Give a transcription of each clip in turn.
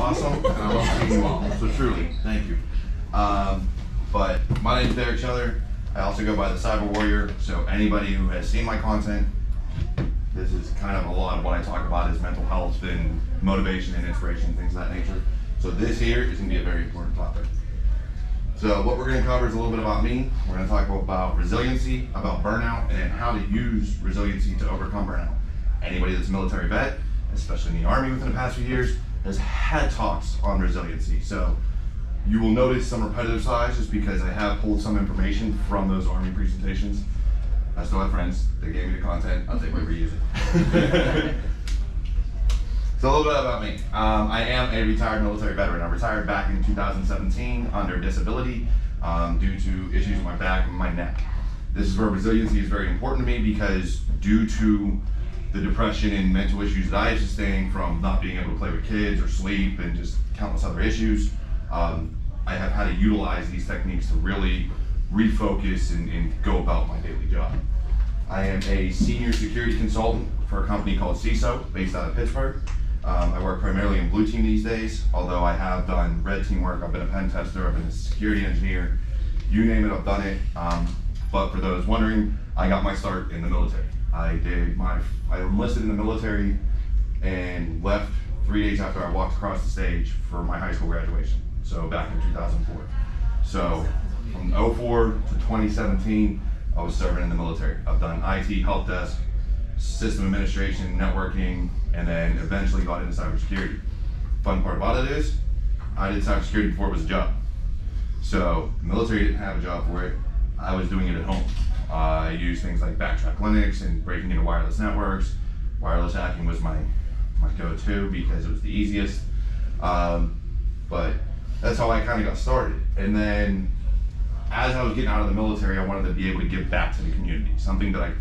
awesome, and I love seeing you all. So truly, thank you. But my name is Scheller. I also go by the Cyber Warrior. So anybody who has seen my content, this is kind of a lot of what I talk about is mental health and motivation and inspiration, things of that nature. So this here is going to be a very important topic. So what we're going to cover is a little bit about me. We're going to talk about resiliency, about burnout, and then how to use resiliency to overcome burnout. Anybody that's a military vet, especially in the Army within the past few years, has had talks on resiliency. So you will notice some repetitive slides just because I have pulled some information from those Army presentations. I still have friends, they gave me the content, I'll take whatever, reuse it. So a little bit about me. I am a retired military veteran. I retired back in 2017 under disability due to issues with my back and my neck. This is where resiliency is very important to me because due to the depression and mental issues that I sustained from not being able to play with kids or sleep and just countless other issues, I have had to utilize these techniques to really refocus and go about my daily job. I am a senior security consultant for a company called CISO based out of Pittsburgh. I work primarily in blue team these days, although I have done red team work. I've been a pen tester, I've been a security engineer, you name it, I've done it. But for those wondering, I got my start in the military. I enlisted in the military and left 3 days after I walked across the stage for my high school graduation. So back in 2004. So from 04 to 2017, I was serving in the military. I've done IT, help desk, system administration, networking, and then eventually got into cybersecurity. Fun part about it is, I did cybersecurity before it was a job. So the military didn't have a job for it. I was doing it at home. I used things like Backtrack Linux and breaking into wireless networks. Wireless hacking was my go-to because it was the easiest. But that's how I kind of got started. And then as I was getting out of the military, I wanted to be able to give back to the community, something that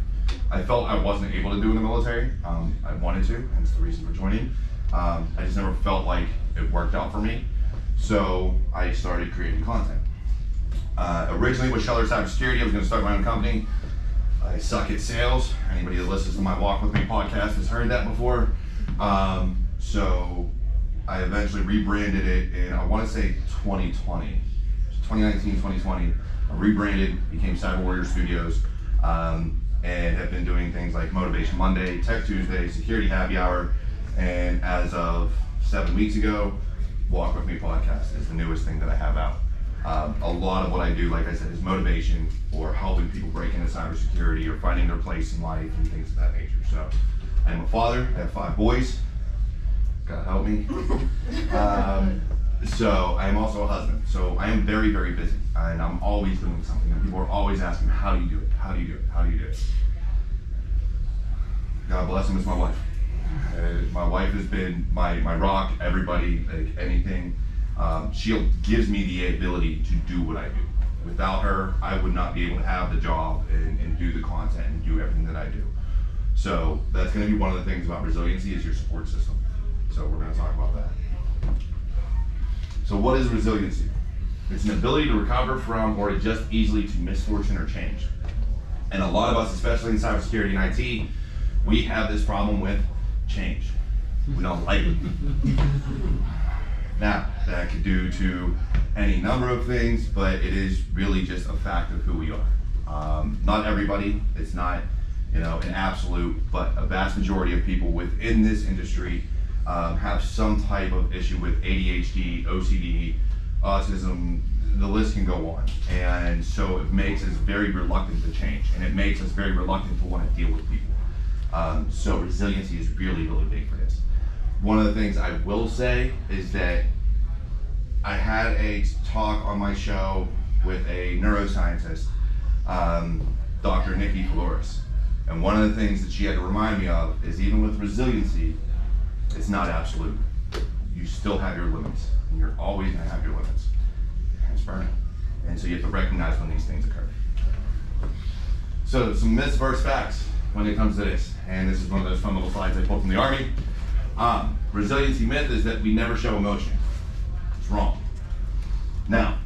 I felt I wasn't able to do in the military. I wanted to, hence the reason for joining. I just never felt like it worked out for me. So I started creating content. Originally with Scheller Cybersecurity, I was gonna start my own company. I suck at sales. Anybody that listens to my Walk With Me podcast has heard that before. So I eventually rebranded it in, I wanna say 2020. 2019, 2020, I rebranded, became Cyber Warrior Studios, and have been doing things like Motivation Monday, Tech Tuesday, Security Happy Hour, and as of 7 weeks ago, Walk With Me podcast is the newest thing that I have out. A lot of what I do, like I said, is motivation or helping people break into cybersecurity or finding their place in life and things of that nature. So I am a father, I have 5 boys, God help me. So I am also a husband. So I am very, very busy and I'm always doing something and people are always asking, how do you do it? How do you do it? How do you do it? God bless him, it's my wife. My wife has been my rock, everybody, like anything. She gives me the ability to do what I do. Without her, I would not be able to have the job and do the content and do everything that I do. So that's gonna be one of the things about resiliency is your support system. So we're gonna talk about that. So what is resiliency? It's an ability to recover from or adjust easily to misfortune or change. And a lot of us, especially in cybersecurity and IT, we have this problem with change. We don't like it. Now, that could due to any number of things, but it is really just a fact of who we are. Not everybody, it's not an absolute, but a vast majority of people within this industry have some type of issue with ADHD, OCD, autism, the list can go on. And so it makes us very reluctant to change, and it makes us very reluctant to want to deal with people. So resiliency is really, really big for this. One of the things I will say is that I had a talk on my show with a neuroscientist, Dr. Nikki Flores. And one of the things that she had to remind me of is even with resiliency, it's not absolute. You still have your limits, and you're always gonna have your limits. It's burnout. And so you have to recognize when these things occur. So some myths versus facts when it comes to this. And this is one of those fun little slides I pulled from the Army. Resiliency myth is that we never show emotion. It's wrong. Now,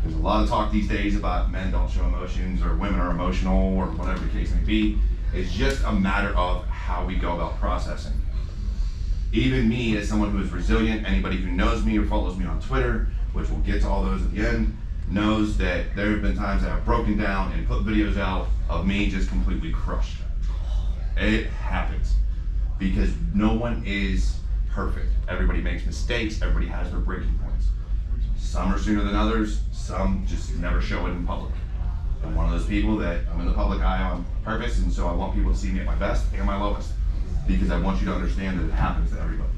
there's a lot of talk these days about men don't show emotions or women are emotional or whatever the case may be. It's just a matter of how we go about processing. Even me, as someone who is resilient, anybody who knows me or follows me on Twitter, which we'll get to all those at the end, knows that there have been times that I've broken down and put videos out of me just completely crushed. It happens because no one is perfect. Everybody makes mistakes, everybody has their breaking points. Some are sooner than others, some just never show it in public. I'm one of those people that I'm in the public eye on purpose, and so I want people to see me at my best and my lowest, because I want you to understand that it happens to everybody.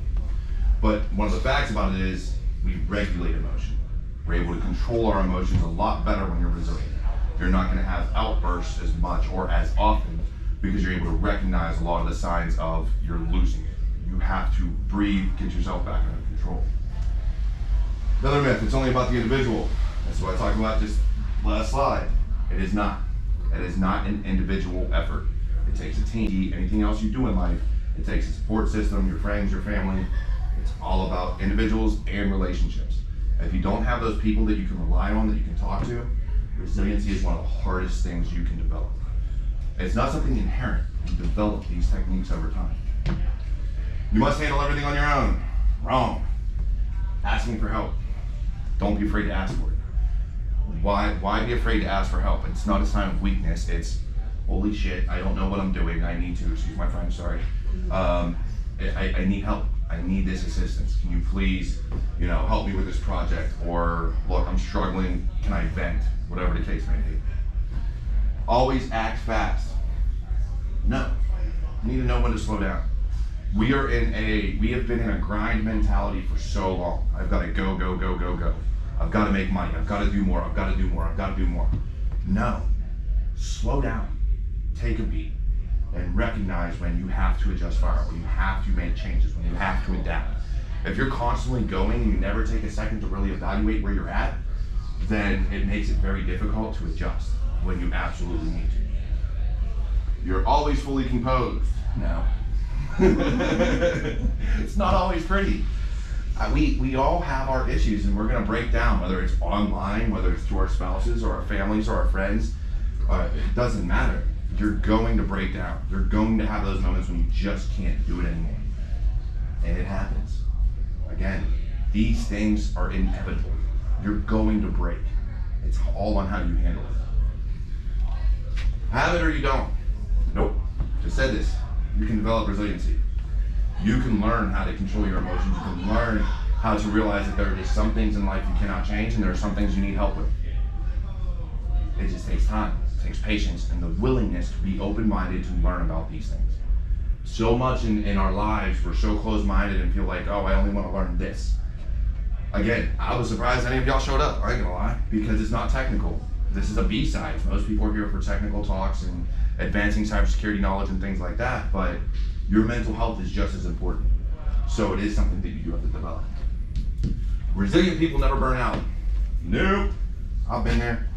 But one of the facts about it is we regulate emotion. We're able to control our emotions a lot better when you're resilient. You're not going to have outbursts as much or as often because you're able to recognize a lot of the signs of you're losing it. You have to breathe, get yourself back under control. Another myth, it's only about the individual. That's what I talked about just last slide. It is not. It is not an individual effort. It takes a team. Anything else you do in life, it takes a support system, your friends, your family. It's all about individuals and relationships. If you don't have those people that you can rely on, that you can talk to, resiliency is one of the hardest things you can develop. It's not something inherent. You develop these techniques over time. You must handle everything on your own. Wrong. Asking for help. Don't be afraid to ask for it. Why be afraid to ask for help? It's not a sign of weakness. It's, holy shit, I don't know what I'm doing. I need to, excuse my French, sorry. I need help. I need this assistance. Can you please, help me with this project? Or, look, I'm struggling. Can I vent? Whatever the case may be. Always act fast. No. You need to know when to slow down. We have been in a grind mentality for so long. I've got to go, go, go, go, go. I've got to make money. I've got to do more. I've got to do more. I've got to do more. No. Slow down. Take a beat. And recognize when you have to adjust fire, when you have to make changes, when you have to adapt. If you're constantly going and you never take a second to really evaluate where you're at, then it makes it very difficult to adjust when you absolutely need to. You're always fully composed. No. It's not always pretty. We all have our issues, and we're going to break down, whether it's online, whether it's to our spouses or our families or our friends. It doesn't matter. You're going to break down. You're going to have those moments when you just can't do it anymore. And it happens. Again, these things are inevitable. You're going to break. It's all on how you handle it. Have it or you don't. Nope. Just said this. You can develop resiliency. You can learn how to control your emotions. You can learn how to realize that there are just some things in life you cannot change, and there are some things you need help with. It just takes time. It takes patience and the willingness to be open-minded to learn about these things. So much in our lives, we're so closed-minded and feel like, oh, I only want to learn this. Again, I was surprised any of y'all showed up, I ain't gonna lie, because it's not technical. This is a B-side. Most people are here for technical talks and advancing cybersecurity knowledge and things like that, but your mental health is just as important. So it is something that you do have to develop. Resilient people never burn out. Nope. I've been there.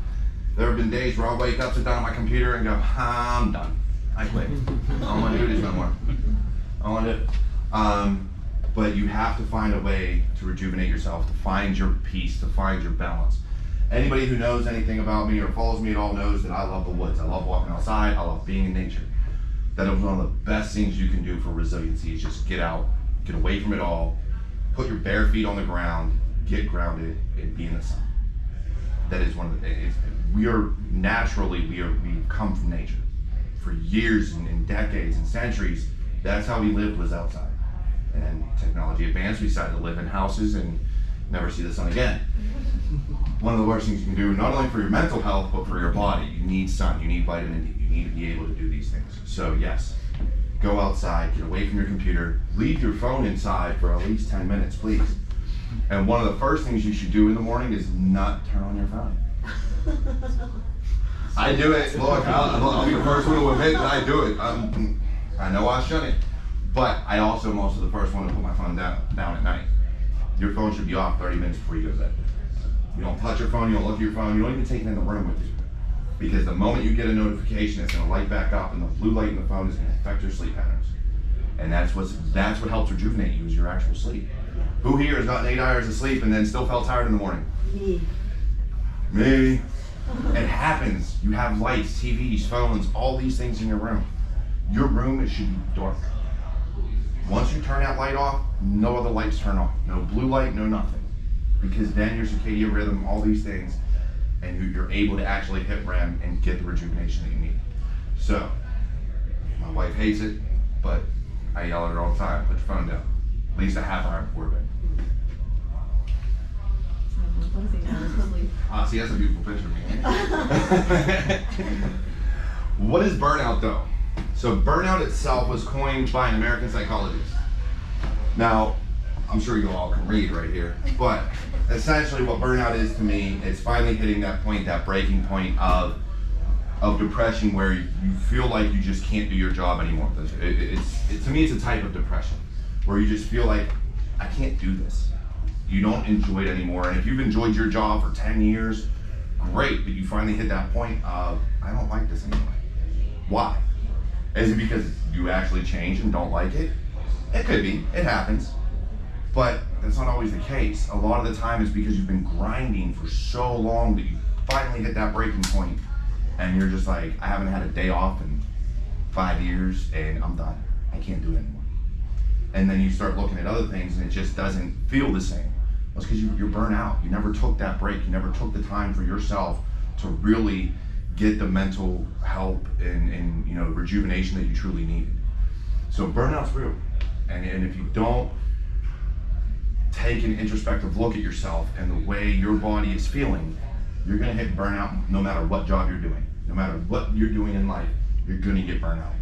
There have been days where I'll wake up, sit down at my computer and go, I'm done. I quit. I don't want to do this no more. I don't want to do it. But you have to find a way to rejuvenate yourself, to find your peace, to find your balance. Anybody who knows anything about me or follows me at all knows that I love the woods. I love walking outside. I love being in nature. That is one of the best things you can do for resiliency is just get out, get away from it all, put your bare feet on the ground, get grounded, and be in the sun. That is one of the things. We come from nature. For years and decades and centuries, that's how we lived, was outside. And then technology advanced, we decided to live in houses and never see the sun again. One of the worst things you can do, not only for your mental health, but for your body. You need sun, you need vitamin D, you need to be able to do these things. So yes, go outside, get away from your computer, leave your phone inside for at least 10 minutes, please. And one of the first things you should do in the morning is not turn on your phone. I do it. Look, I'll be the first one to admit that I do it. I know I shouldn't, but I also am also the first one to put my phone down at night. Your phone should be off 30 minutes before you go to bed. You don't touch your phone, you don't look at your phone, you don't even take it in the room with you. Because the moment you get a notification, it's gonna light back up and the blue light in the phone is gonna affect your sleep patterns. And that's what helps rejuvenate you is your actual sleep. Who here has gotten 8 hours of sleep and then still felt tired in the morning? Me. It happens. You have lights, TVs, phones, all these things in your room. Your room, it should be dark. Once you turn that light off, no other lights turn on. No blue light, no nothing. Because then your circadian rhythm, all these things, and you're able to actually hit REM and get the rejuvenation that you need. So, my wife hates it, but I yell at her all the time, put your phone down. At least a half hour before bed. See, that's a beautiful picture of me. What is burnout though? So burnout itself was coined by an American psychologist. Now, I'm sure you all can read right here, but essentially what burnout is to me is finally hitting that point, that breaking point of depression where you feel like you just can't do your job anymore. To me, it's a type of depression where you just feel like, I can't do this. You don't enjoy it anymore. And if you've enjoyed your job for 10 years, great, but you finally hit that point of, I don't like this anymore. Why? Is it because you actually changed and don't like it? It could be, it happens. But that's not always the case. A lot of the time it's because you've been grinding for so long that you finally hit that breaking point and you're just like, I haven't had a day off in 5 years and I'm done. I can't do it anymore. And then you start looking at other things and it just doesn't feel the same. Well, it's because you're burnt out. You never took that break. You never took the time for yourself to really get the mental help and rejuvenation that you truly needed. So burnout's real. And if you don't take an introspective look at yourself and the way your body is feeling, you're gonna hit burnout no matter what job you're doing. No matter what you're doing in life, you're gonna get burnout.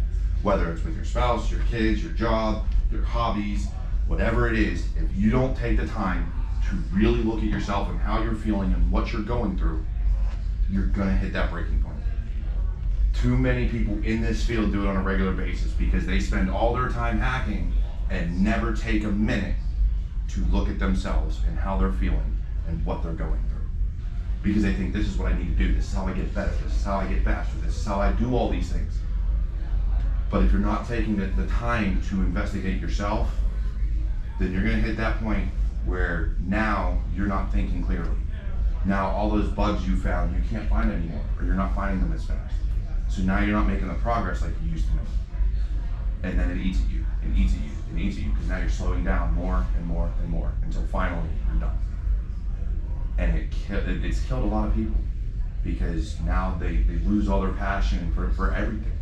Whether it's with your spouse, your kids, your job, your hobbies, whatever it is, if you don't take the time to really look at yourself and how you're feeling and what you're going through, you're gonna hit that breaking point. Too many people in this field do it on a regular basis because they spend all their time hacking and never take a minute to look at themselves and how they're feeling and what they're going through. Because they think this is what I need to do, this is how I get better, this is how I get faster, this is how I do all these things. But if you're not taking the time to investigate yourself, then you're gonna hit that point where now you're not thinking clearly. Now all those bugs you found, you can't find anymore, or you're not finding them as fast. So now you're not making the progress like you used to make. And then it eats at you, and eats at you, and eats at you, because now you're slowing down more and more and more until finally you're done. And it's killed a lot of people because now they lose all their passion for everything.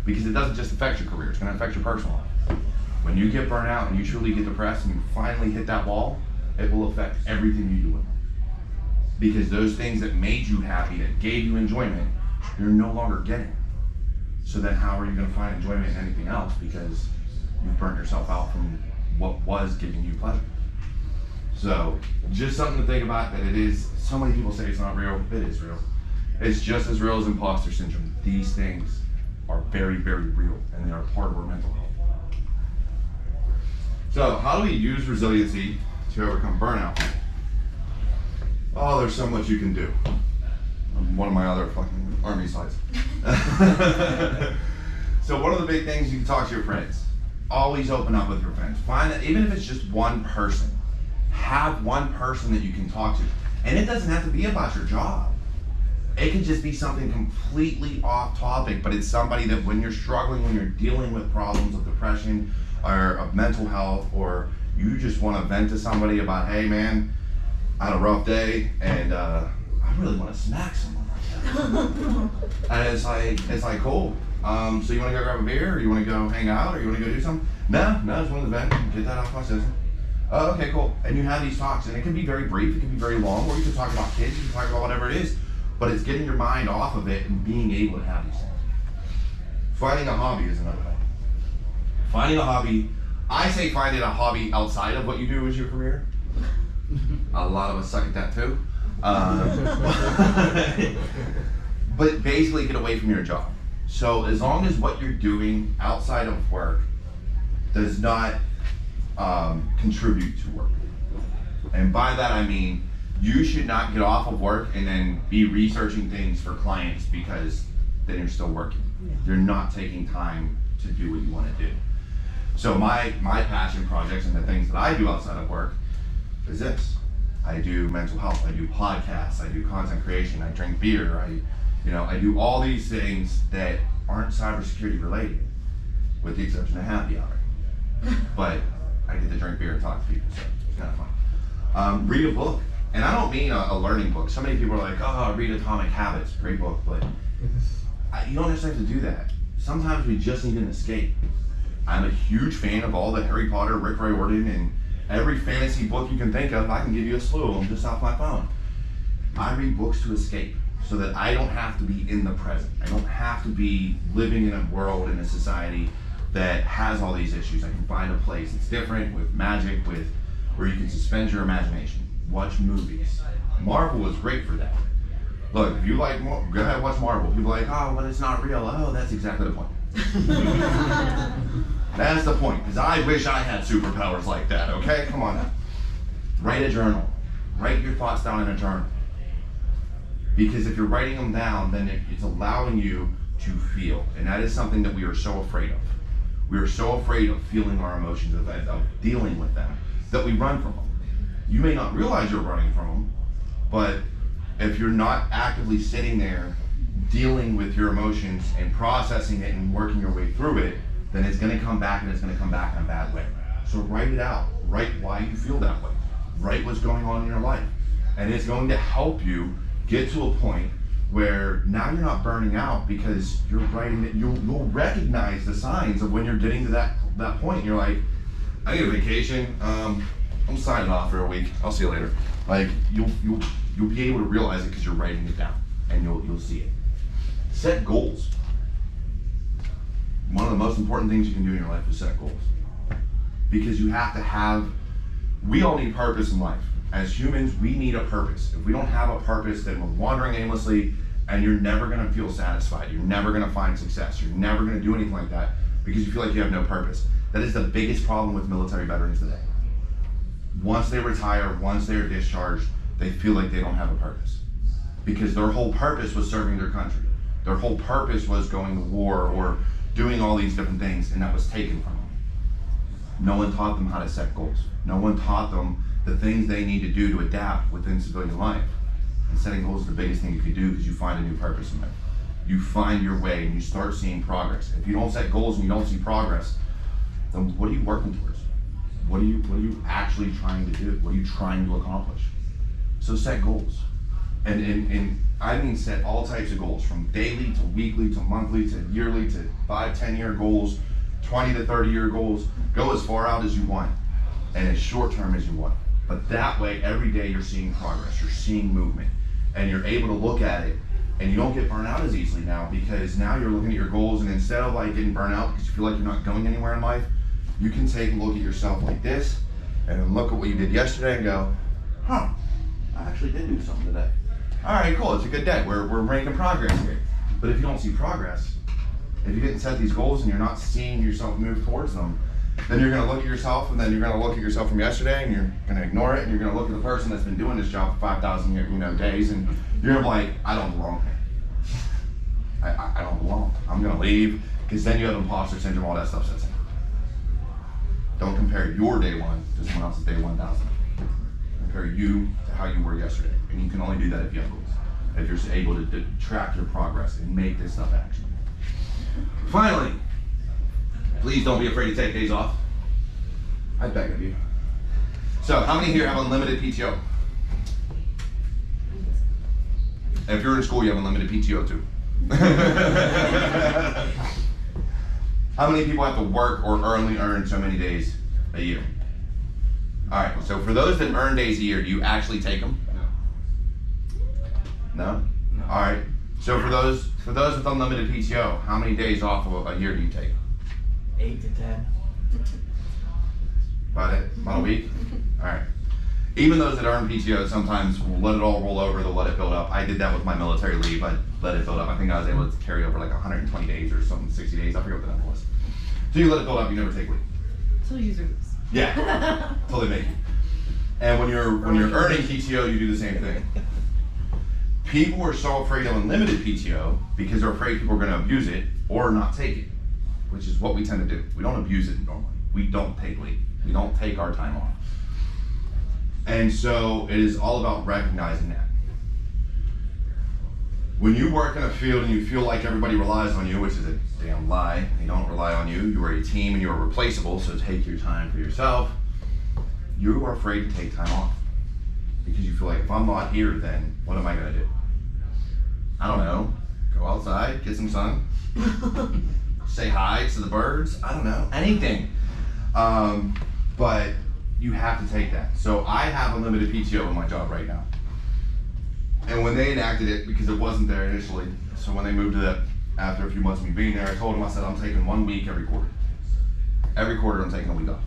Because it doesn't just affect your career, it's gonna affect your personal life. When you get burnt out and you truly get depressed and you finally hit that wall, it will affect everything you do in life. Because those things that made you happy, that gave you enjoyment, you're no longer getting. So then how are you gonna find enjoyment in anything else because you've burnt yourself out from what was giving you pleasure? So just something to think about, that it is, so many people say it's not real, it is real. It's just as real as imposter syndrome. These things are very, very real, and they are part of our mental health. So how do we use resiliency to overcome burnout? Oh, there's so much you can do. One of my other fucking army slides. So one of the big things, you can talk to your friends. Always open up with your friends. Find that, even if it's just one person, have one person that you can talk to. And it doesn't have to be about your job. It could just be something completely off topic, but it's somebody that when you're struggling, when you're dealing with problems of depression or of mental health, or you just want to vent to somebody about, hey man, I had a rough day and I really want to smack someone right now. And it's like cool. So you want to go grab a beer, or you want to go hang out, or you want to go do something? No, I just want to vent and get that off my system. Oh, okay, cool. And you have these talks, and it can be very brief, it can be very long, or you can talk about kids, you can talk about whatever it is. But it's getting your mind off of it and being able to have these things. Finding a hobby is another thing. Finding a hobby, I say finding a hobby outside of what you do as your career. A lot of us suck at that too. But basically get away from your job. So as long as what you're doing outside of work does not contribute to work. And by that I mean, you should not get off of work and then be researching things for clients because then you're still working. Yeah. You're not taking time to do what you want to do. So my passion projects and the things that I do outside of work is this. I do mental health, I do podcasts, I do content creation, I drink beer, I do all these things that aren't cybersecurity related, with the exception of happy hour. but I get to drink beer and talk to people, so it's kind of fun. Read a book, and I don't mean a learning book. So many people are like, oh, read Atomic Habits, great book, but you don't necessarily have to do that. Sometimes we just need an escape. I'm a huge fan of all the Harry Potter, Rick Riordan, and every fantasy book you can think of. I can give you a slew of them just off my phone. I read books to escape so that I don't have to be in the present. I don't have to be living in a world, in a society that has all these issues. I can find a place that's different, with magic, with where you can suspend your imagination. Watch movies. Marvel is great for that. Look, if you like, go ahead, watch Marvel. People are like, oh, but it's not real. Oh, that's exactly the point. That's the point, because I wish I had superpowers like that, okay? Come on now. Write a journal. Write your thoughts down in a journal. Because if you're writing them down, then it's allowing you to feel. And that is something that we are so afraid of. We are so afraid of feeling our emotions, of dealing with them, that we run from them. You may not realize you're running from them, but if you're not actively sitting there dealing with your emotions and processing it and working your way through it, then it's going to come back, and it's going to come back in a bad way. So write it out. Write why you feel that way. Write what's going on in your life. And it's going to help you get to a point where now you're not burning out, because you're writing it. You'll recognize the signs of when you're getting to that point. You're like, I need a vacation. I'm signing off for a week. I'll see you later. Like you'll be able to realize it because you're writing it down, and you'll see it. Set goals. One of the most important things you can do in your life is set goals. Because you have to have, we all need purpose in life. As humans, we need a purpose. If we don't have a purpose, then we're wandering aimlessly, and you're never gonna feel satisfied. You're never gonna find success. You're never gonna do anything like that because you feel like you have no purpose. That is the biggest problem with military veterans today. Once they retire, once they're discharged, they feel like they don't have a purpose. Because their whole purpose was serving their country. Their whole purpose was going to war or doing all these different things, and that was taken from them. No one taught them how to set goals. No one taught them the things they need to do to adapt within civilian life. And setting goals is the biggest thing you can do, because you find a new purpose in life. You find your way and you start seeing progress. If you don't set goals and you don't see progress, then what are you working towards? What are you actually trying to do? What are you trying to accomplish? So set goals. And I mean set all types of goals, from daily to weekly to monthly to yearly to 5-10 year goals, 20 to 30 year goals. Go as far out as you want and as short term as you want. But that way, every day you're seeing progress, you're seeing movement, and you're able to look at it, and you don't get burnt out as easily now, because now you're looking at your goals, and instead of like getting burnt out because you feel like you're not going anywhere in life, you can take a look at yourself like this and then look at what you did yesterday and go, huh, I actually did do something today. All right, cool, it's a good day. We're making progress here. But if you don't see progress, if you didn't set these goals and you're not seeing yourself move towards them, then you're gonna look at yourself, and then you're gonna look at yourself from yesterday, and you're gonna ignore it, and you're gonna look at the person that's been doing this job for 5,000 days, and you're gonna be like, I don't belong here. I don't belong. I'm gonna leave, because then you have imposter syndrome, all that stuff sets in. Don't compare your day one to someone else's day 1,000. Compare you to how you were yesterday. And you can only do that if you have goals. If you're able to track your progress and make this stuff action. Finally, please don't be afraid to take days off. I beg of you. So, how many here have unlimited PTO? If you're in school, you have unlimited PTO too. How many people have to work or only earn so many days a year? All right, so for those that earn days a year, do you actually take them? No? No? All right, so for those with unlimited PTO, how many days off a year do you take? 8 to 10. About it? About a week? All right. Even those that earn PTO sometimes will let it all roll over, they'll let it build up. I did that with my military leave. I let it build up. I think I was able to carry over like 120 days or something, 60 days. I forget what the number was. So you let it build up, you never take leave. Till user groups. Yeah, till they make you. And when you're earning PTO, you do the same thing. People are so afraid of unlimited PTO because they're afraid people are going to abuse it or not take it, which is what we tend to do. We don't abuse it normally. We don't take leave. We don't take our time off. And so it is all about recognizing that. When you work in a field and you feel like everybody relies on you, which is a damn lie, they don't rely on you. You are a team and you are replaceable, so take your time for yourself. You are afraid to take time off because you feel like if I'm not here, then what am I gonna do? I don't know, go outside, get some sun, say hi to the birds, I don't know, anything. But you have to take that. So I have unlimited PTO in my job right now. And when they enacted it, because it wasn't there initially, so when they moved to that, after a few months of me being there, I told them, I said, I'm taking 1 week every quarter. Every quarter I'm taking a week off.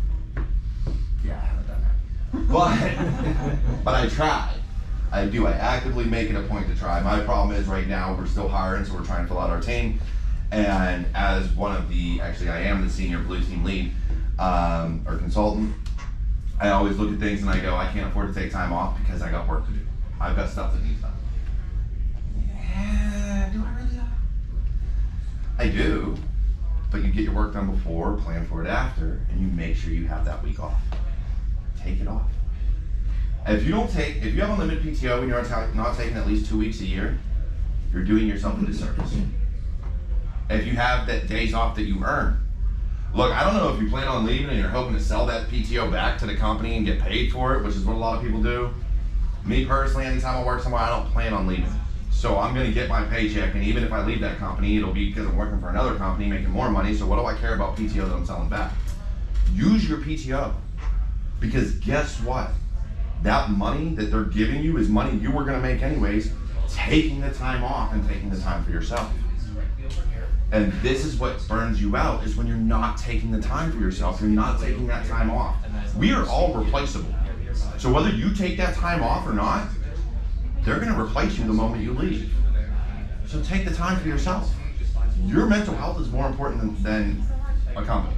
Yeah, I haven't done that. But I try. I do. I actively make it a point to try. My problem is right now we're still hiring, so we're trying to fill out our team. And as one of the, actually I am the senior blue team lead or consultant, I always look at things and I go, I can't afford to take time off because I got work to do. I've got stuff that needs done. Yeah, do I really? I do, but you get your work done before, plan for it after, and you make sure you have that week off. Take it off. If you have unlimited PTO and you're not taking at least 2 weeks a year, you're doing yourself a disservice. If you have that days off that you earn, look, I don't know if you plan on leaving and you're hoping to sell that PTO back to the company and get paid for it, which is what a lot of people do. Me personally, anytime I work somewhere, I don't plan on leaving. So I'm gonna get my paycheck, and even if I leave that company, it'll be because I'm working for another company making more money, so what do I care about PTO that I'm selling back? Use your PTO, because guess what? That money that they're giving you is money you were gonna make anyways, taking the time off and taking the time for yourself. And this is what burns you out, is when you're not taking the time for yourself, you're not taking that time off. We are all replaceable. So whether you take that time off or not, they're gonna replace you the moment you leave. So take the time for yourself. Your mental health is more important than a company.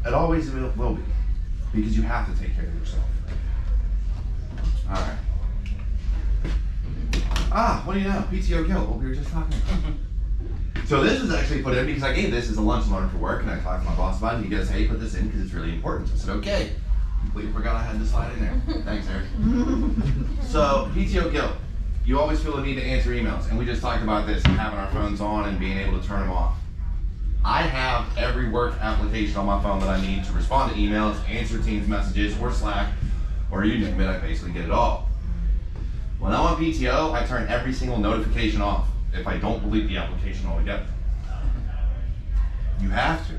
It always will be, because you have to take care of yourself. All right. What do you know? PTO guilt, what we were just talking about. So this was actually put in because I gave this as a lunch learn for work, and I talked to my boss about it. He goes, hey, put this in because it's really important. So I said, okay. Completely forgot I had this slide in there. Thanks, Eric. So PTO guilt. You always feel the need to answer emails, and we just talked about this, and having our phones on and being able to turn them off. I have every work application on my phone that I need to respond to emails, answer Teams messages, or Slack, or you name it, I basically get it all. When I'm on PTO, I turn every single notification off if I don't delete the application altogether. You have to,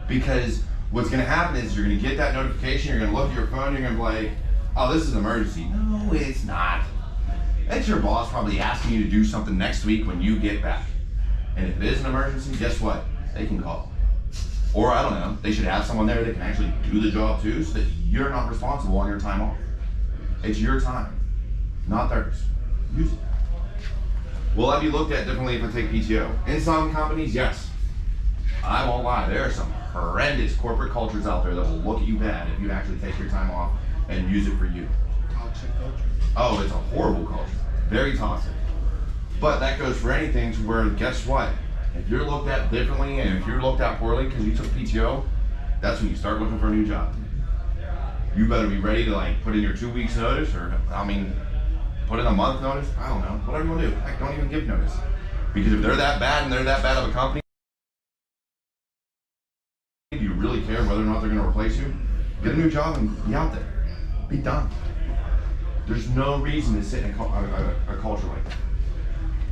because what's gonna happen is you're gonna get that notification, you're gonna look at your phone, you're gonna be like, oh, this is an emergency. No, it's not. It's your boss probably asking you to do something next week when you get back. And if it is an emergency, guess what? They can call. Or I don't know, they should have someone there that can actually do the job too, so that you're not responsible on your time off. It's your time, not theirs. Use it. Will I be looked at differently if I take PTO? In some companies, yes. I won't lie, there are some horrendous corporate cultures out there that will look at you bad if you actually take your time off and use it for you. Toxic culture. Oh, it's a horrible culture. Very toxic. But that goes for anything to where, guess what? If you're looked at differently and if you're looked at poorly because you took PTO, that's when you start looking for a new job. You better be ready to put in your 2 weeks notice, or put in a month notice. I don't know, whatever you want to do. Heck, don't even give notice. Because if they're that bad and they're that bad of a company, do you really care whether or not they're going to replace you? Get a new job and be out there. Be done. There's no reason to sit in a culture like that.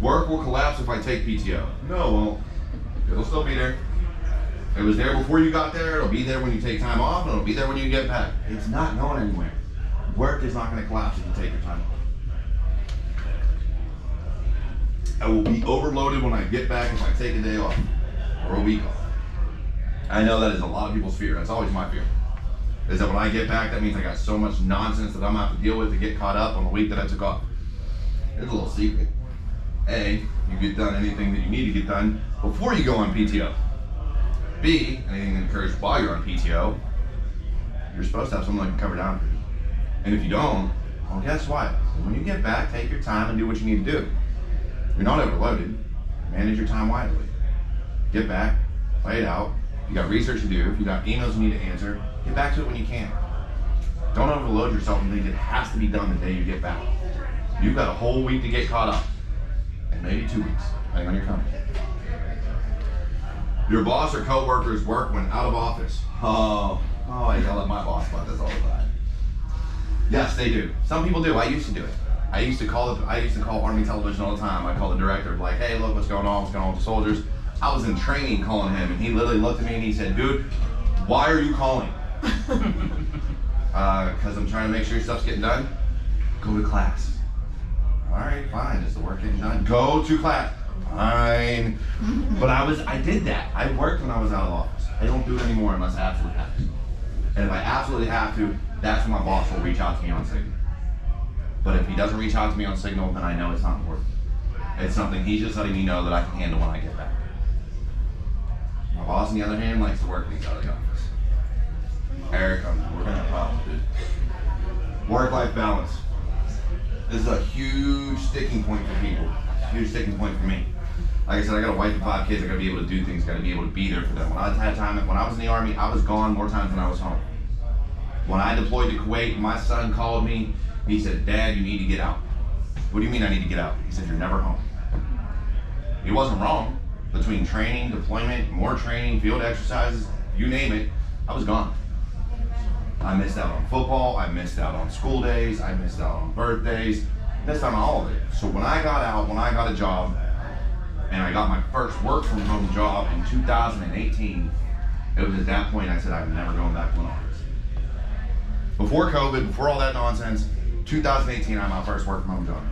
Work will collapse if I take PTO. No, it won't. It'll still be there. It was there before you got there, it'll be there when you take time off, and it'll be there when you get back. It's not going anywhere. Work is not going to collapse if you take your time off. I will be overloaded when I get back if I take a day off, or a week off. I know that is a lot of people's fear. That's always my fear. Is that when I get back, that means I got so much nonsense that I'm gonna have to deal with to get caught up on the week that I took off. Here's a little secret. A, you get done anything that you need to get done before you go on PTO. B, anything that occurs while you're on PTO, you're supposed to have someone that can cover down for you. And if you don't, well, guess what? When you get back, take your time and do what you need to do. You're not overloaded. Manage your time wisely. Get back, play it out. You got research to do. If you got emails you need to answer, get back to it when you can. Don't overload yourself and think it has to be done the day you get back. You've got a whole week to get caught up. and maybe 2 weeks, depending on your company. Your boss or coworkers work when out of office. Oh, I yell at my boss about this all the time. Yes, they do. Some people do. I used to do it. I used to call Army television all the time. I called the director, like, hey, look, what's going on with the soldiers? I was in training calling him, and he literally looked at me and he said, dude, why are you calling? Because I'm trying to make sure your stuff's getting done. Go to class. All right, fine, is the work getting done? Go to class. Fine. But I did that. I worked when I was out of office. I don't do it anymore unless I absolutely have to. And if I absolutely have to, that's when my boss will reach out to me on Signal. But if he doesn't reach out to me on Signal, then I know it's not important. It's something he's just letting me know that I can handle when I get back. My boss, on the other hand, likes to work when he's out of the office. Eric, we're gonna have problems, dude. Work-life balance. This is a huge sticking point for people. Huge sticking point for me. Like I said, I got a wife and 5 kids. I gotta be able to do things. Gotta be able to be there for them. When I was in the Army, I was gone more times than I was home. When I deployed to Kuwait, my son called me. He said, Dad, you need to get out. What do you mean I need to get out? He said, you're never home. He wasn't wrong. Between training, deployment, more training, field exercises, you name it, I was gone. I missed out on football. I missed out on school days. I missed out on birthdays. Missed out on all of it. So when I got out, when I got a job, and I got my first work from home job in 2018, it was at that point I said, I'm never going back to an office. Before COVID, before all that nonsense, 2018, I had my first work from home job.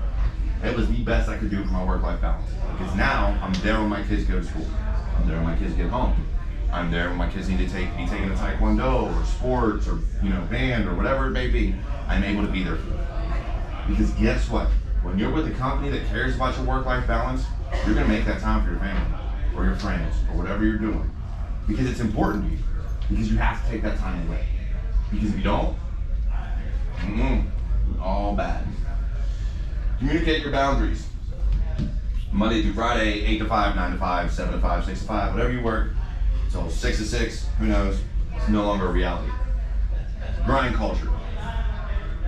It was the best I could do for my work-life balance. Because now, I'm there when my kids go to school. I'm there when my kids get home. I'm there when my kids need to be taking a taekwondo or sports or band or whatever it may be. I'm able to be there for them. Because guess what? When you're with a company that cares about your work-life balance, you're gonna make that time for your family or your friends or whatever you're doing. Because it's important to you. Because you have to take that time away. Because if you don't, all bad. Communicate your boundaries. Monday through Friday, 8 to 5, 9 to 5, 7 to 5, 6 to 5, whatever you work. So 6 to 6, who knows? It's no longer a reality. Grind culture.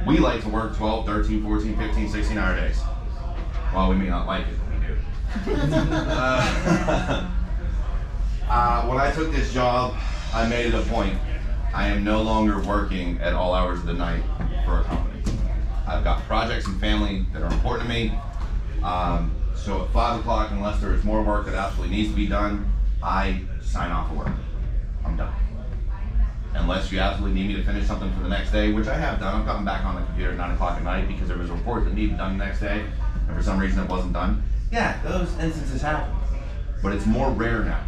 We like to work 12, 13, 14, 15, 16-hour days. Well, we may not like it, but we do. When I took this job, I made it a point. I am no longer working at all hours of the night for a company. I've got projects and family that are important to me. So at 5 o'clock, unless there is more work that absolutely needs to be done, I sign off of work. I'm done. Unless you absolutely need me to finish something for the next day, which I have done. I've gotten back on the computer at 9 o'clock at night because there was a report that needed done the next day, and for some reason it wasn't done. Yeah, those instances happen. But it's more rare now.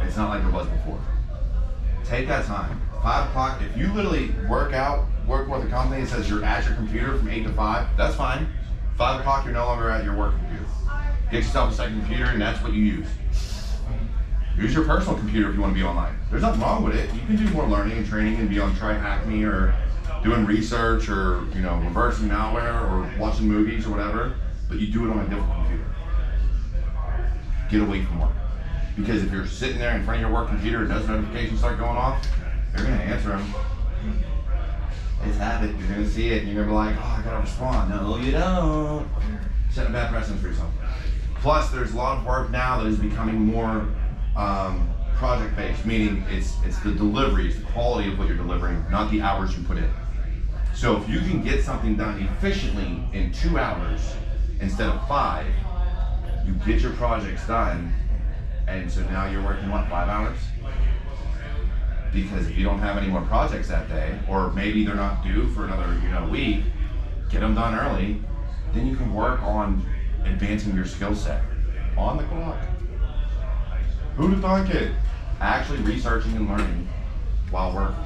It's not like it was before. Take that time. 5 o'clock, if you literally work with a company that says you're at your computer from 8 to 5, that's fine. 5 o'clock, you're no longer at your work computer. Get yourself a second computer, and that's what you use. Use your personal computer if you want to be online. There's nothing wrong with it. You can do more learning and training and be on TryHackMe or doing research or reversing malware or watching movies or whatever, but you do it on a different computer. Get away from work. Because if you're sitting there in front of your work computer and those notifications start going off, you're going to answer them. It's habit. You're going to see it and you're going to be like, oh, I got to respond. No, you don't. Setting a bad precedent for yourself. Plus, there's a lot of work now that is becoming more project-based, meaning it's the delivery, it's the quality of what you're delivering, not the hours you put in. So if you can get something done efficiently in 2 hours instead of 5, you get your projects done, and so now you're working, 5 hours? Because if you don't have any more projects that day, or maybe they're not due for another week, get them done early, then you can work on advancing your skill set on the clock. Who'd have thought it? Actually researching and learning while working.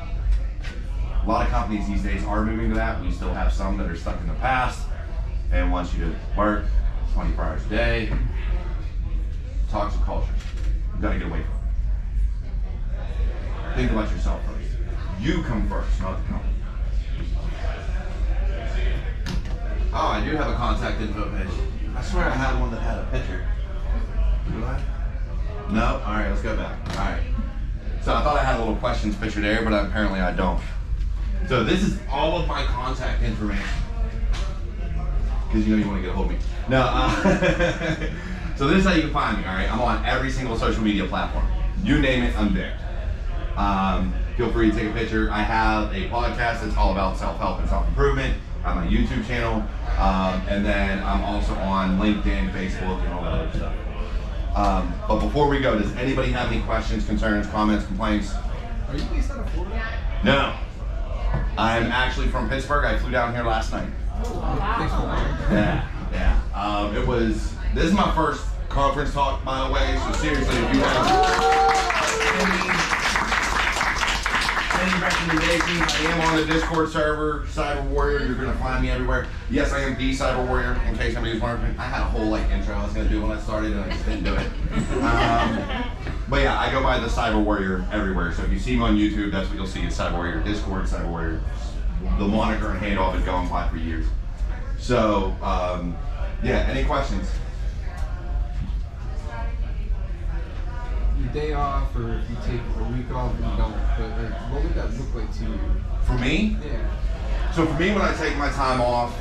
A lot of companies these days are moving to that. We still have some that are stuck in the past and want you to work 24 hours a day. Toxic culture. You've got to get away from it. Think about yourself first. You come first, not the company. Oh, I do have a contact info page. I swear I had one that had a picture. Do I? No? Alright, let's go back. Alright. So I thought I had a little questions picture there, but apparently I don't. So this is all of my contact information. because you know you want to get a hold of me. No, so this is how you can find me, all right? I'm on every single social media platform. You name it, I'm there. Feel free to take a picture. I have a podcast that's all about self-help and self-improvement. I have my YouTube channel, and then I'm also on LinkedIn, Facebook, and all that other stuff. But before we go, does anybody have any questions, concerns, comments, complaints? Are you based out of Florida? No. I'm actually from Pittsburgh. I flew down here last night. Thanks for watching. Yeah. This is my first conference talk, by the way, so seriously, if you have any recommendations, I am on the Discord server, Cyber Warrior. You're going to find me everywhere. Yes, I am the Cyber Warrior, in case somebody was wondering. I had a whole intro I was going to do when I started, and I just didn't do it. But yeah, I go by the Cyber Warrior everywhere. So if you see me on YouTube, that's what you'll see is Cyber Warrior. Discord, Cyber Warrior. The moniker and handle I've been going by for years. So, yeah, any questions? Your day off, or if you take a week off and you don't, but what would that look like to you? For me? Yeah. So for me, when I take my time off,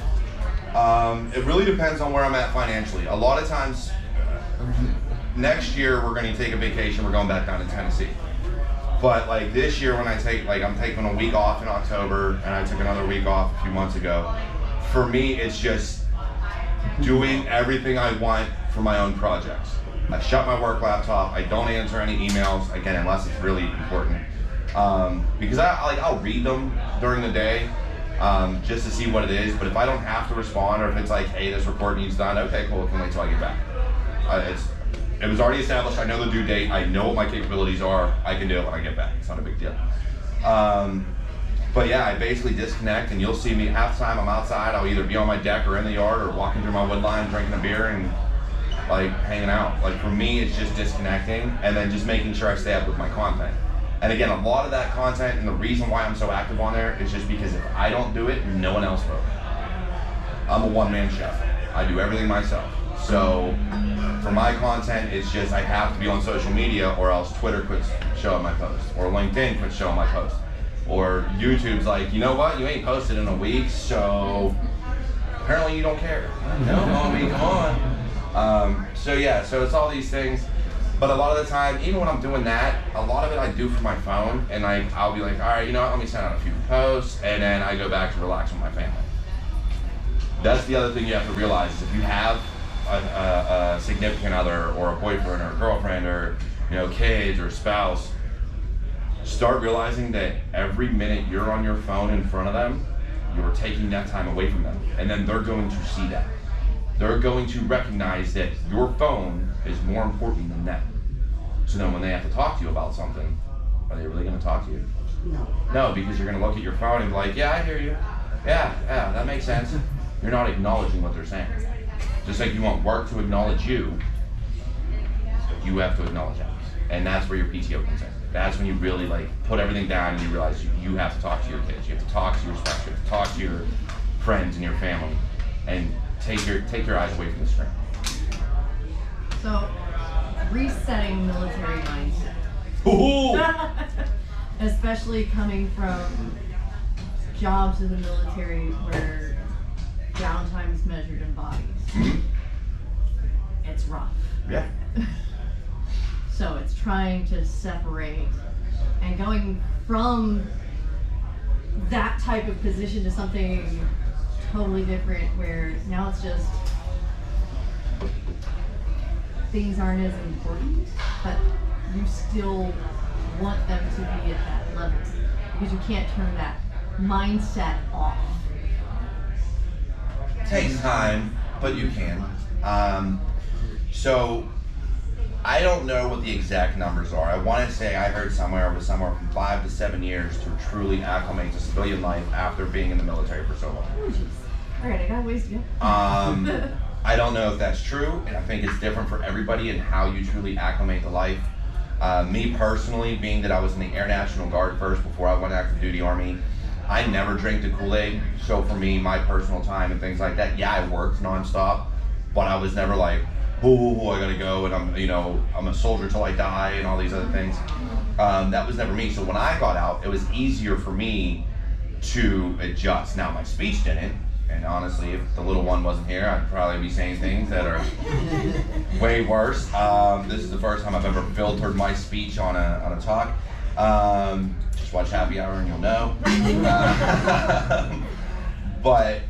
it really depends on where I'm at financially. A lot of times, next year we're going to take a vacation. We're going back down to Tennessee. But like this year, when I take, like I'm taking a week off in October, and I took another week off a few months ago. For me, it's just doing everything I want for my own projects. I shut my work laptop. I don't answer any emails, again, unless it's really important. Because I'll read them during the day just to see what it is. But if I don't have to respond, or if it's like, hey, this report needs done, okay, cool, can wait till I get back. It was already established. I know the due date. I know what my capabilities are. I can do it when I get back. It's not a big deal. But yeah, I basically disconnect, and you'll see me half the time I'm outside. I'll either be on my deck or in the yard or walking through my wood line, drinking a beer and like hanging out. Like for me, it's just disconnecting and then just making sure I stay up with my content. And again, a lot of that content, and the reason why I'm so active on there is just because if I don't do it, no one else will. I'm a one-man show. I do everything myself. So for my content, it's just I have to be on social media, or else Twitter quits showing my posts, or LinkedIn quits showing my posts, or YouTube's like, you know what, you ain't posted in a week, so apparently you don't care. No, homie, come on. So yeah, so it's all these things. But a lot of the time, even when I'm doing that, a lot of it I do from my phone, and I'll be like, all right, you know what, let me send out a few posts, and then I go back to relax with my family. That's the other thing you have to realize is if you have a significant other, or a boyfriend, or a girlfriend, or kids, or spouse, start realizing that every minute you're on your phone in front of them, you're taking that time away from them, and then they're going to see that. They're going to recognize that your phone is more important than them. So then when they have to talk to you about something, are they really going to talk to you? No, because you're going to look at your phone and be like, yeah, I hear you. Yeah, that makes sense. You're not acknowledging what they're saying. Just like you want work to acknowledge you, you have to acknowledge them. And that's where your PTO comes in. That's when you really put everything down and you realize you have to talk to your kids. You have to talk to your spouse. You have to talk to your friends and your family, and take your eyes away from the screen. So, resetting military mindset. Ooh. Especially coming from jobs in the military where downtime is measured in bodies. Mm-hmm. It's rough. Yeah. So it's trying to separate and going from that type of position to something totally different, where now it's just things aren't as important, but you still want them to be at that level, because you can't turn that mindset off. Takes time, but you can. So I don't know what the exact numbers are. I want to say I heard somewhere it was somewhere from 5 to 7 years to truly acclimate to civilian life after being in the military for so long. Oh, jeez. All right, I got a ways to go. I don't know if that's true, and I think it's different for everybody and how you truly acclimate to life. Me personally, being that I was in the Air National Guard first before I went active duty Army, I never drank the Kool-Aid. So for me, my personal time and things like that, yeah, I worked nonstop, but I was never like, oh, I gotta go, and I'm a soldier till I die, and all these other things. That was never me. So when I got out, it was easier for me to adjust. Now my speech didn't, And honestly, if the little one wasn't here, I'd probably be saying things that are way worse. This is the first time I've ever filtered my speech on a talk. Just watch Happy Hour and you'll know. But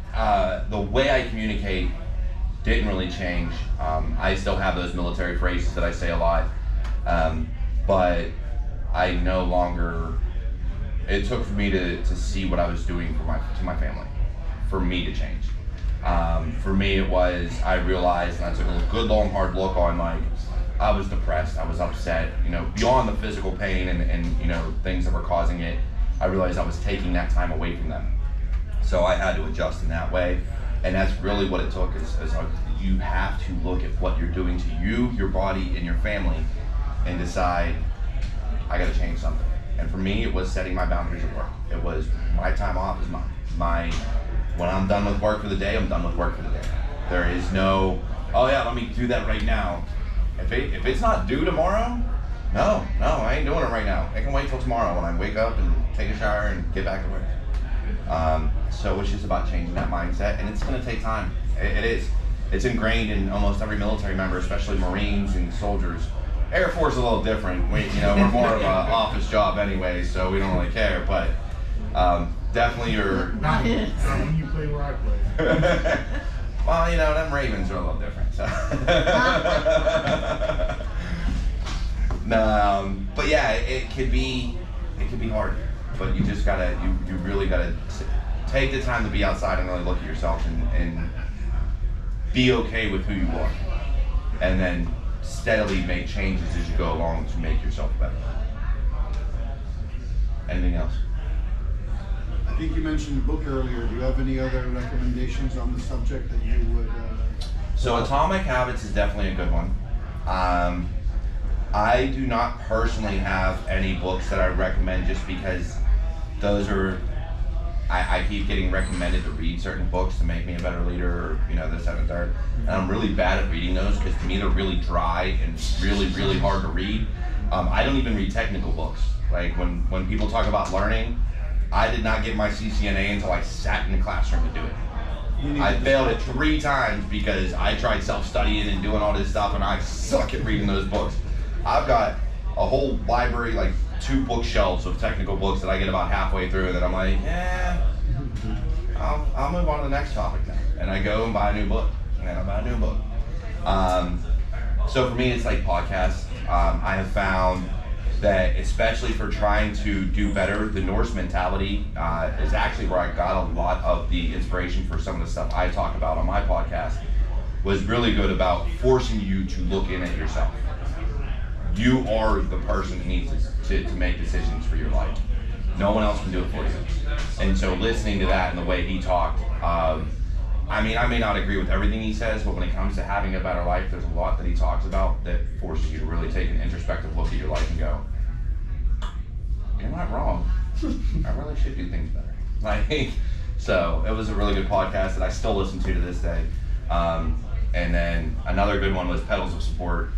the way I communicate didn't really change. I still have those military phrases that I say a lot, but I no longer. It took for me to see what I was doing to my family, for me to change. For me, it was, I realized, and I took a good long hard look on, like, I was depressed, I was upset, you know, beyond the physical pain and you know, things that were causing it. I realized I was taking that time away from them. So I had to adjust in that way. And that's really what it took, is you have to look at what you're doing to you, your body, and your family, and decide, I gotta change something. And for me, it was setting my boundaries at work. It was, my time off is mine. When I'm done with work for the day, I'm done with work for the day. There is no, oh yeah, let me do that right now. If it's not due tomorrow, no, I ain't doing it right now. It can wait till tomorrow when I wake up and take a shower and get back to work. So it's just about changing that mindset, and it's gonna take time. It is. It's ingrained in almost every military member, especially Marines and soldiers. Air Force is a little different. We're more of an office job anyway, so we don't really care. But definitely Not when you play where I play. Well, them Ravens are a little different. So. But yeah, it could be hard. But you just gotta, you really gotta take the time to be outside and really look at yourself and be okay with who you are, and then steadily make changes as you go along to make yourself better. Anything else? I think you mentioned a book earlier. Do you have any other recommendations on the subject that you would? So Atomic Habits is definitely a good one. I do not personally have any books that I recommend, just because those are, I keep getting recommended to read certain books to make me a better leader, or this, that, and third. And I'm really bad at reading those, because to me they're really dry and really, really hard to read. I don't even read technical books. Like when people talk about learning, I did not get my CCNA until I sat in the classroom to do it. I failed it 3 times because I tried self-studying and doing all this stuff, and I suck at reading those books. I've got a whole library, like 2 bookshelves of technical books that I get about halfway through, and then I'm like, I'll move on to the next topic now. And I go and buy a new book, and then I buy a new book. So for me, it's like podcasts. I have found that, especially for trying to do better, the Norse mentality is actually where I got a lot of the inspiration for some of the stuff I talk about on my podcast. Was really good about forcing you to look in at yourself. You are the person that needs to make decisions for your life. No one else can do it for you. And so listening to that and the way he talked, I may not agree with everything he says, but when it comes to having a better life, there's a lot that he talks about that forces you to really take an introspective look at your life and go, you're not wrong. I really should do things better. So it was a really good podcast that I still listen to this day. And then another good one was Pedals of Support,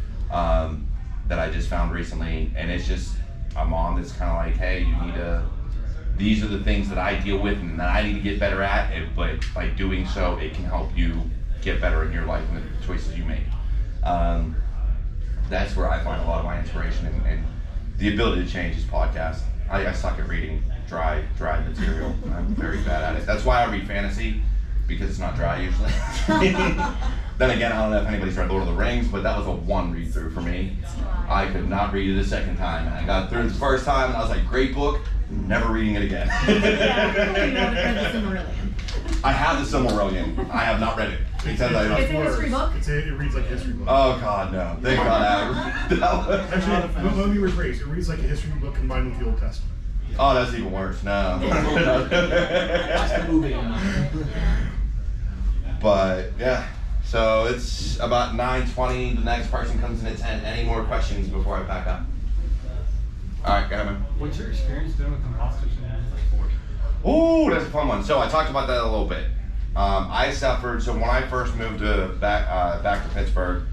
that I just found recently. And it's just a mom that's kind of like, hey, these are the things that I deal with and that I need to get better at, but by doing so, it can help you get better in your life and the choices you make. That's where I find a lot of my inspiration and the ability to change is podcast. I suck at reading dry material. I'm very bad at it. That's why I read fantasy, because it's not dry usually. Then again, I don't know if anybody's read Lord of the Rings, but that was a 1 read through for me. I could not read it a second time. And I got through it the first time and I was like, great book, never reading it again. I have the Silmarillion. I have not read it. It's a history book? It reads like a history book. Oh God, no. Thank God I read that one. Actually, let me rephrase. It reads like a history book combined with the Old Testament. Oh, that's even worse. No. That's the movie. But yeah, so it's about 9:20. The next person comes in at 10. Any more questions before I pack up? All right, go ahead, man. What's your experience doing with imposter syndrome? Ooh, that's a fun one. So I talked about that a little bit. I suffered. So when I first moved back to Pittsburgh,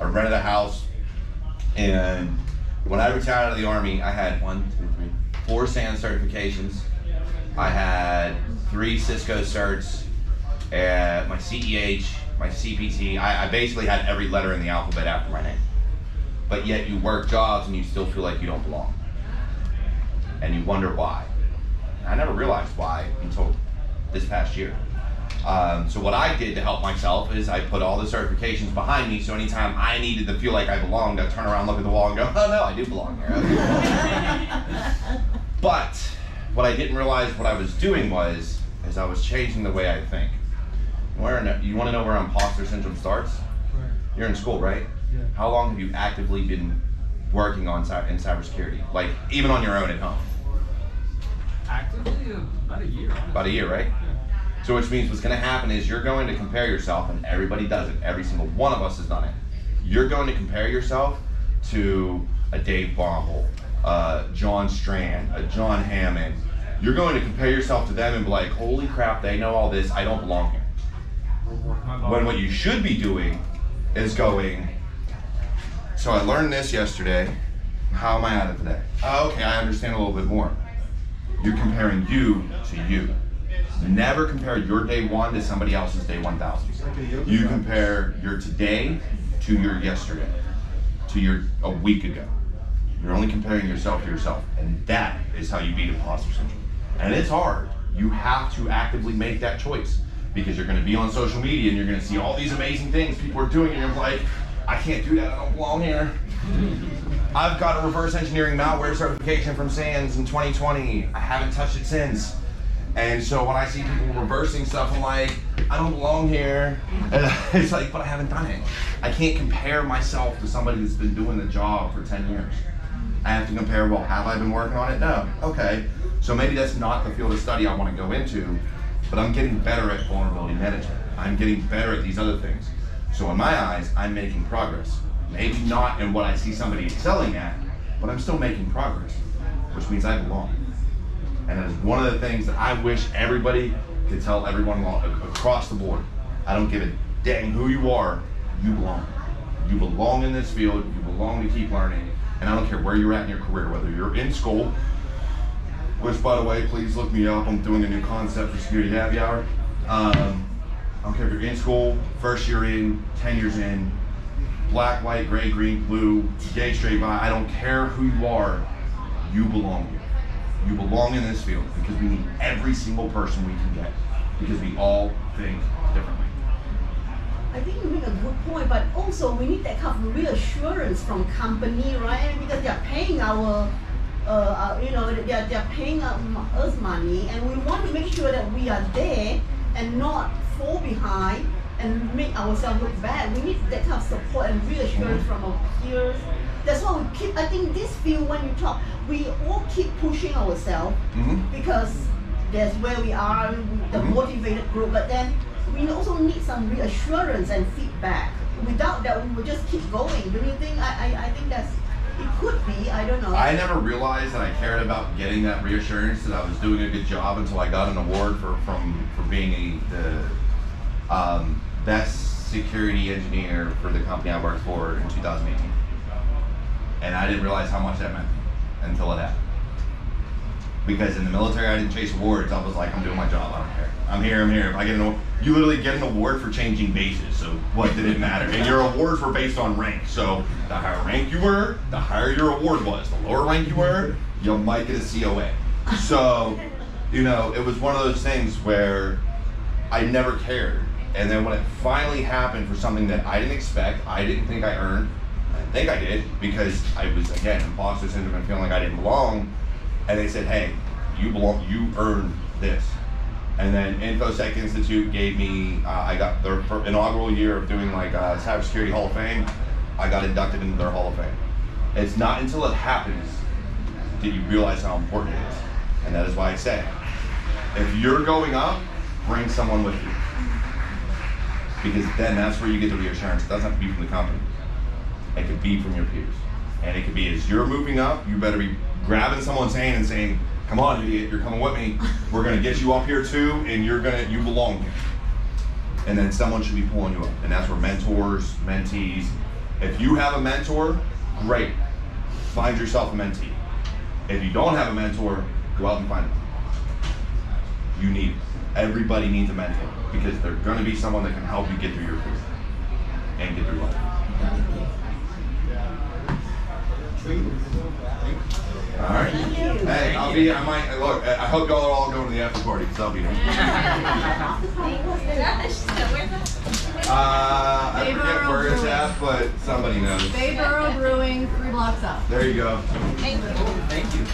I rented a house, and when I retired out of the Army, I had 4 SANS certifications. I had 3 Cisco certs, my CEH, my CPT. I basically had every letter in the alphabet after my name. But yet you work jobs and you still feel like you don't belong. And you wonder why. I never realized why until this past year. So what I did to help myself is I put all the certifications behind me, so anytime I needed to feel like I belonged, I'd turn around, look at the wall, and go, oh no, I do belong here. But what I didn't realize what I was doing was I was changing the way I think. You want to know where imposter syndrome starts? Right. You're in school, right? Yeah. How long have you actively been working in cybersecurity? Like, even on your own at home? Actively, about a year. Honestly. About a year, right? Yeah. So which means what's going to happen is you're going to compare yourself, and everybody does it. Every single one of us has done it. You're going to compare yourself to a Dave Bombel, John Strand, a John Hammond. You're going to compare yourself to them and be like, holy crap, they know all this, I don't belong here. When what you should be doing is going, so I learned this yesterday, how am I at it today? Oh, okay, I understand a little bit more. You're comparing you to you. Never compare your day one to somebody else's day 1,000. You compare your today to your yesterday, to your a week ago. You're only comparing yourself to yourself, and that is how you beat imposter syndrome. And it's hard. You have to actively make that choice, because you're going to be on social media and you're going to see all these amazing things people are doing, and you're like, I can't do that, I don't belong here. I've got a reverse engineering malware certification from SANS in 2020. I haven't touched it since. And so when I see people reversing stuff, I'm like, I don't belong here. And it's like, but I haven't done it. I can't compare myself to somebody that's been doing the job for 10 years. I have to compare, well, have I been working on it? No. Okay. So maybe that's not the field of study I want to go into, but I'm getting better at vulnerability management. I'm getting better at these other things. So in my eyes, I'm making progress. Maybe not in what I see somebody excelling at, but I'm still making progress, which means I belong. And that is one of the things that I wish everybody could tell everyone across the board. I don't give a dang who you are, you belong. You belong in this field, you belong to keep learning, and I don't care where you're at in your career, whether you're in school, which, by the way, please look me up. I'm doing a new concept for Security Happy Hour. I don't care if you're in school, first year in, 10 years in, black, white, gray, green, blue, gay, straight, bi, I don't care who you are, you belong here. You belong in this field, because we need every single person we can get, because we all think differently. I think you make a good point, but also we need that kind of reassurance from company, right? Because they are paying they're paying us money, and we want to make sure that we are there and not fall behind and make ourselves look bad. We need that kind of support and reassurance from our peers. That's why we keep, I think this field, when you talk, we all keep pushing ourselves because that's where we are, the motivated group, but then we also need some reassurance and feedback. Without that, we will just keep going. Do you think, I think it could be, I don't know. I never realized that I cared about getting that reassurance that I was doing a good job until I got an award for being the best security engineer for the company I worked for in 2018. And I didn't realize how much that meant until it happened. Because in the military, I didn't chase awards. I was like, I'm doing my job, I don't care. I'm here. If I get you literally get an award for changing bases, so what did it matter? And your awards were based on rank. So the higher rank you were, the higher your award was. The lower rank you were, you might get a COA. So, it was one of those things where I never cared. And then when it finally happened for something that I didn't expect, I didn't think I earned, I think I did, because I was, again, imposter syndrome and feeling like I didn't belong. And they said, hey, you belong, you earned this. And then InfoSec Institute gave me, I got their inaugural year of doing Cybersecurity Hall of Fame, I got inducted into their Hall of Fame. It's not until it happens that you realize how important it is. And that is why I say, if you're going up, bring someone with you. Because then that's where you get the reassurance. It doesn't have to be from the company. It could be from your peers. And it could be, as you're moving up, you better be grabbing someone's hand and saying, come on, idiot, you're coming with me. We're gonna get you up here too, and you belong here. And then someone should be pulling you up. And that's where mentors, mentees, if you have a mentor, great. Find yourself a mentee. If you don't have a mentor, go out and find one. You need it. Everybody needs a mentor because they're going to be someone that can help you get through your career and get through life. All right. Hey, I might look. I hope y'all are all going to the after party because I'll be there. I forget where it's at, but somebody knows. Bayboro Brewing, 3 blocks up. There you go. Thank you.